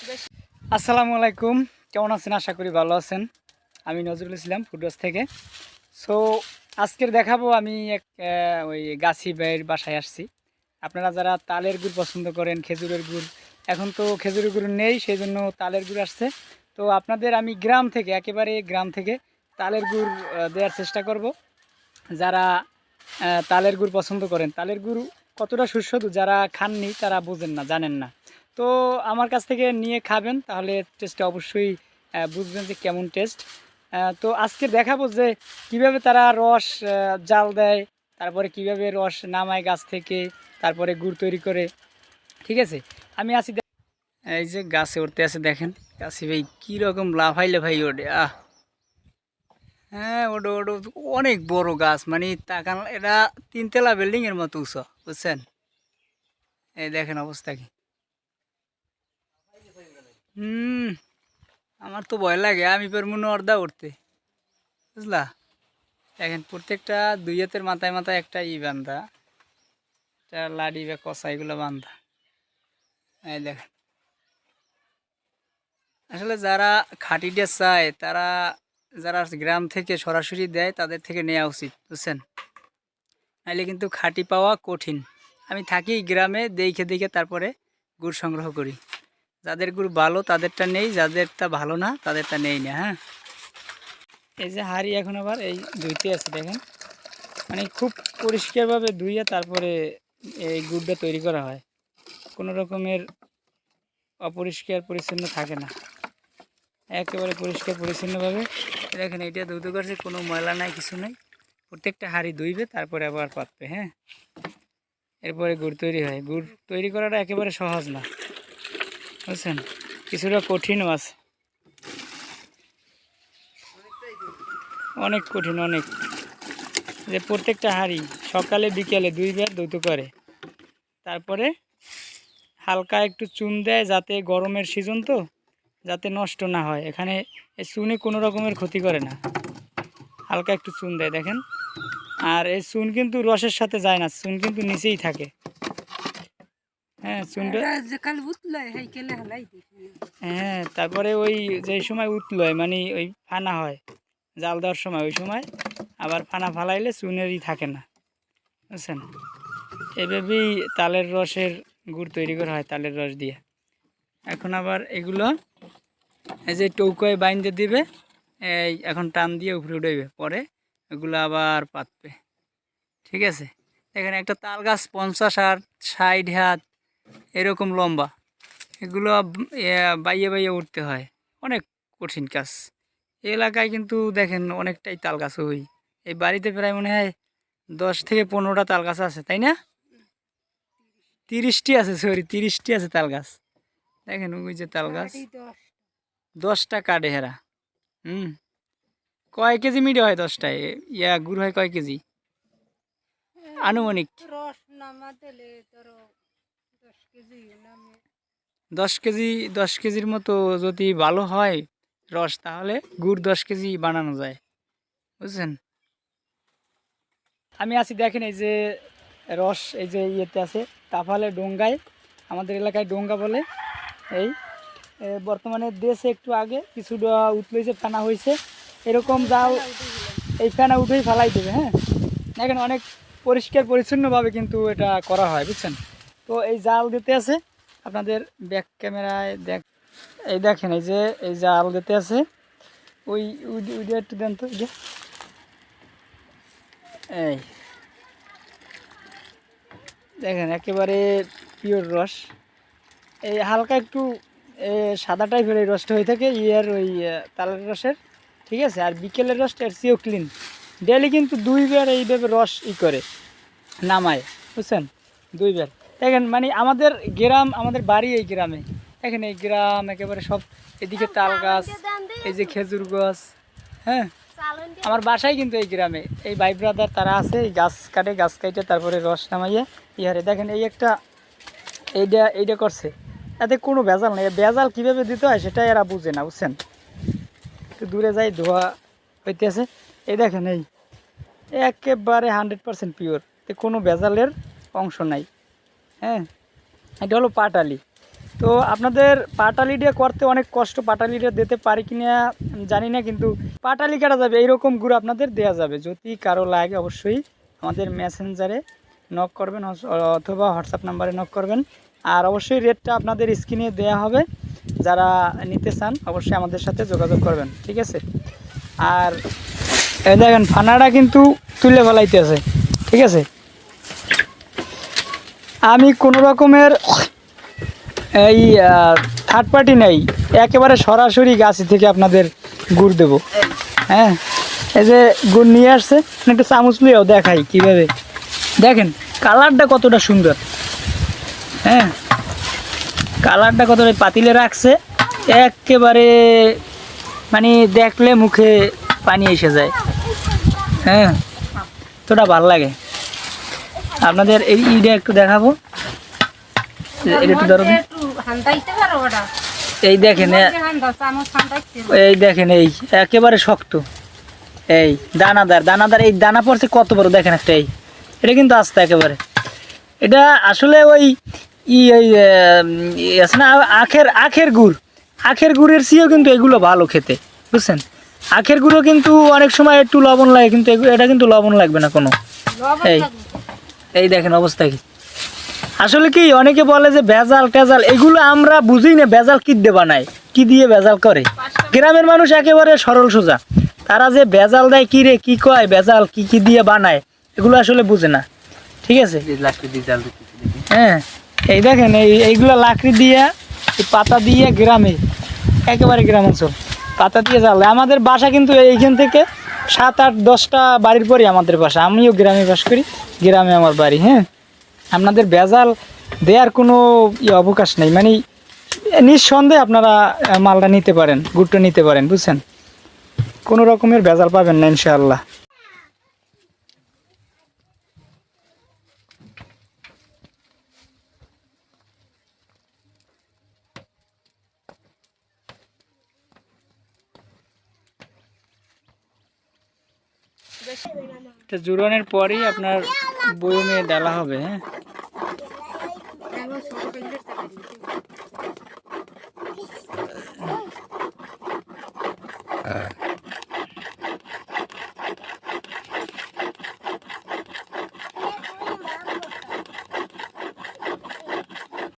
আসসালামু আলাইকুম, কেমন আছেন? আশা করি ভালো আছেন। আমি নজরুল ইসলাম ফুডওয়াচ থেকে। সো আজকের দেখাবো আমি এক ওই গাছি ভাইয়ের বাসায় আসছি। আপনারা যারা তালের গুড় পছন্দ করেন, খেজুরের গুড়, এখন তো খেজুরের গুড় নেই, সেই জন্য তালের গুড় আসছে। তো আপনাদের আমি গ্রাম থেকে, একেবারে গ্রাম থেকে তালের গুড় দেওয়ার চেষ্টা করব। যারা তালের গুড় পছন্দ করেন, তালের গুড় কতটা সুস্বাদু যারা খাননি তারা বোঝেন না, জানেন না। তো আমার কাছ থেকে নিয়ে খাবেন, তাহলে টেস্টটা অবশ্যই বুঝবেন যে কেমন টেস্ট। তো আজকে দেখাবো যে কিভাবে তারা রস জাল দেয়, তারপরে কিভাবে রস নামায় গাছ থেকে, তারপরে গুড় তৈরি করে। ঠিক আছে, আমি আসি। এই যে গাছে উঠতে আছে, দেখেন গাছে ভাই কীরকম লাফাইলে ভাই ওঠে। হ্যাঁ, ওটা ওটা অনেক বড় গাছ, মানে তাকান এটা তিনতলা বিল্ডিং এর মতো উঁচু, বুঝছেন? এই দেখেন অবস্থা কি। হুম, আমার তো ভয় লাগে, আমি পারবো না অর্ধা উঠতে, বুঝলা? দেখেন প্রত্যেকটা দুই হাতের মাথায় মাথায় একটা বান্ধা, একটা লাডি বা কষা, এগুলো বান্ধা। এই দেখেন, আসলে যারা খাঁটিটা চায় তারা, যারা গ্রাম থেকে সরাসরি দেয় তাদের থেকে নেওয়া উচিত, বুঝছেন? নাইলে কিন্তু খাঁটি পাওয়া কঠিন। আমি থাকি গ্রামে, দেখে দেখে তারপরে গুড় সংগ্রহ করি। যাদের গুড় ভালো তাদেরটা নেই, যাদেরটা ভালো না তাদেরটা নেই না। হ্যাঁ, এই যে হাঁড়ি এখন আবার এই ধুইতে আছে, দেখেন মানে খুব পরিষ্কারভাবে ধুইয়া তারপরে এই গুড়টা তৈরি করা হয়। কোনো রকমের অপরিষ্কার পরিচ্ছন্ন থাকে না, একেবারে পরিষ্কার পরিচ্ছন্নভাবে। দেখেন এইটা ধুতে করছে, কোনো ময়লা নাই, কিছু নাই। প্রত্যেকটা হাঁড়ি ধুইবে তারপরে আবার পাতবে। হ্যাঁ, এরপরে গুড় তৈরি হয়। গুড় তৈরি করাটা একেবারে সহজ না, বুঝছেন, কিছুটা কঠিনও আছে, অনেক কঠিন, অনেক। যে প্রত্যেকটা হাঁড়ি সকালে বিকেলে দুইবার ধুতে করে, তারপরে হালকা একটু চুন দেয় যাতে গরমের সিজন তো, যাতে নষ্ট না হয়। এখানে এই চুনে কোনো রকমের ক্ষতি করে না, হালকা একটু চুন দেয়, দেখেন। আর এই চুন কিন্তু রসের সাথে যায় না, চুন কিন্তু নিচেই থাকে। হ্যাঁ, চুনটা, হ্যাঁ, তারপরে ওই যে সময় উতলো হয়, মানে ওই ফানা হয় জাল দেওয়ার সময়, ওই সময় আবার ফানা ফালাইলে চুনেরই থাকে না, বুঝছেন? এভাবেই তালের রসের গুড় তৈরি করা হয়, তালের রস দিয়ে। এখন আবার এগুলো এই যে টৌকোয় বাইন্দে দিবে, এই এখন টান দিয়ে উপরে উঠবে, পরে এগুলো আবার পাতবে। ঠিক আছে, এখানে একটা তাল গাছ 50 আর 60 হাত এরকম লম্বা, এগুলো বাইয়ে বাইয়ে উঠতে হয়, অনেক কঠিন কাজ। এই এলাকায় কিন্তু দেখেন অনেকটাই তাল গাছ, ওই এই বাড়িতে প্রায় মনে হয় 10 থেকে 15টা তাল গাছ আছে, তাই না? 30টি আছে, সরি 30টি আছে তাল গাছ। দেখেন ওই যে তাল গাছ, 10টা কাটে হেরা। হুম, কয় কেজি মিডে হয় 10টায়? গুড় হয় কয় কেজি আনুমানিক? 10 কেজি, 10 কেজির মতো যদি ভালো হয় রস, তাহলে গুড় 10 কেজি বানানো যায়, বুঝছেন? আমি আছি, দেখেন এই যে রস, এই যে ইয়েতে আছে তাফালে ডোঙ্গায়, আমাদের এলাকায় ডোঙ্গা বলে। এই বর্তমানে দেশে একটু আগে কিছুটা উতলেছে, ফেনা হয়েছে, এরকম জাল এই ফেনা উঠেই ফেলাই দেবে। হ্যাঁ, দেখেন অনেক পরিষ্কার পরিচ্ছন্নভাবে কিন্তু এটা করা হয়, বুঝছেন? তো এই জাল দিতে আছে, আপনাদের ব্যাক ক্যামেরায় এই দেখেন এই যে এই জাল দিতে আছে, ওই ওইটা একটু দেন তো, এই দেখেন একেবারে পিওর রস। এই হালকা একটু সাদা টাইপের এই রসটা হয়ে থাকে ওই তালের রসের। ঠিক আছে, আর বিকেলের রসটা এর চেয়েও ক্লিন। ডেলি কিন্তু 2বার এইভাবে রস করে নামায়, বুঝছেন? 2বার। দেখেন মানে আমাদের গ্রাম, আমাদের বাড়ি এই গ্রামে, দেখেন এই গ্রাম একেবারে সব, এদিকে তাল গাছ, এই যে খেজুর গাছ। হ্যাঁ, আমার বাসায় কিন্তু এই গ্রামে, এই ভাই ব্রাদার তারা আছে, এই গাছ কাটে, গাছ কাটে তারপরে রস নামাইয়ে ইয়ারে। দেখেন এই একটা এইটা এইটা করছে, এতে কোনো ভেজাল নেই। ভেজাল কীভাবে দিতে হয় সেটাই এরা বুঝে না, বুঝছেন? একটু দূরে যাই, ধোয়া হইতেছে। এই দেখেন এই একেবারে 100% পিওর, এতে কোনো ভেজালের অংশ নাই। হ্যাঁ, এটা হলো পাটালি। তো আপনাদের পাটালি দিয়ে করতে অনেক কষ্ট, পাটালি দিয়ে দিতে পারি কিনা জানি না, কিন্তু পাটালি কাটা যাবে, এইরকম গুড় আপনাদের দেওয়া যাবে। যদি কারো লাগে অবশ্যই আমাদের মেসেঞ্জারে নক করবেন অথবা হোয়াটসঅ্যাপ নাম্বারে নক করবেন। আর অবশ্যই রেটটা আপনাদের স্ক্রিনে দেওয়া হবে, যারা নিতে চান অবশ্যই আমাদের সাথে যোগাযোগ করবেন, ঠিক আছে। আর এই দেখেন ফানাটা কিন্তু তুলে ফেলাইতেছে, ঠিক আছে। আমি কোনো রকমের এই থার্ড পার্টি নেই, একেবারে সরাসরি গাছি থেকে আপনাদের গুড় দেবো। হ্যাঁ, এই যে গুড় নিয়ে আসছে, একটা চামচ নিয়েও দেখাই কীভাবে। দেখেন কালারটা কতটা সুন্দর, হ্যাঁ কালারটা কতটা পাতিলে রাখছে, একেবারে মানে দেখলে মুখে পানি এসে যায়। হ্যাঁ, তোটা ভালো লাগে। আপনাদের এই ইটা একটু দেখাবো, এটা একটু ধরো। এই দেখেন, এই দেখেন, এই একেবারে শক্ত, এই দানাদার দানাদার, এই দানা পড়ছে কত বড় দেখেন একটা। এই এটা কিন্তু আস্তে একেবারে, এটা আসলে ওই আছে না আখের গুড়, আখের গুড়ের চেয়েও কিন্তু এগুলো ভালো খেতে, বুঝছেন। আখের গুঁড়ো কিন্তু অনেক সময় একটু লবণ লাগে, কিন্তু এটা কিন্তু লবণ লাগবে না কোনো। এই এই দেখেন অবস্থা কি। আসলে কি অনেকে বলে যে ভেজাল টেজাল, এগুলো আমরা বুঝি না ভেজাল কি দিয়ে বানায়, কি দিয়ে ভেজাল করে। গ্রামের মানুষ একেবারে সরল সোজা, তারা যে ভেজাল দেয় কি রে কি কয় ভেজাল কি কি দিয়ে বানায়, এগুলো আসলে বুঝে না, ঠিক আছে। হ্যাঁ, এই দেখেন এইগুলো লাকড়ি দিয়ে, পাতা দিয়ে, গ্রামে একেবারে গ্রাম অঞ্চল পাতা দিয়ে জ্বালে। আমাদের বাসা কিন্তু এইখান থেকে 7-8-10টা বাড়ির পরই আমাদের বাসা, আমিও গ্রামে বাস করি, গ্রামে আমার বাড়ি। হ্যাঁ, আপনাদের ভেজাল দেওয়ার কোনো অবকাশ নেই, মানে নিঃসন্দেহে আপনারা মালটা নিতে পারেন, গুড়টা নিতে পারেন, বুঝছেন। কোনো রকমের ভেজাল পাবেন না ইনশাআল্লাহ। এটা জুড়ানোর পরেই আপনার বয়মে ডালা হবে। হ্যাঁ,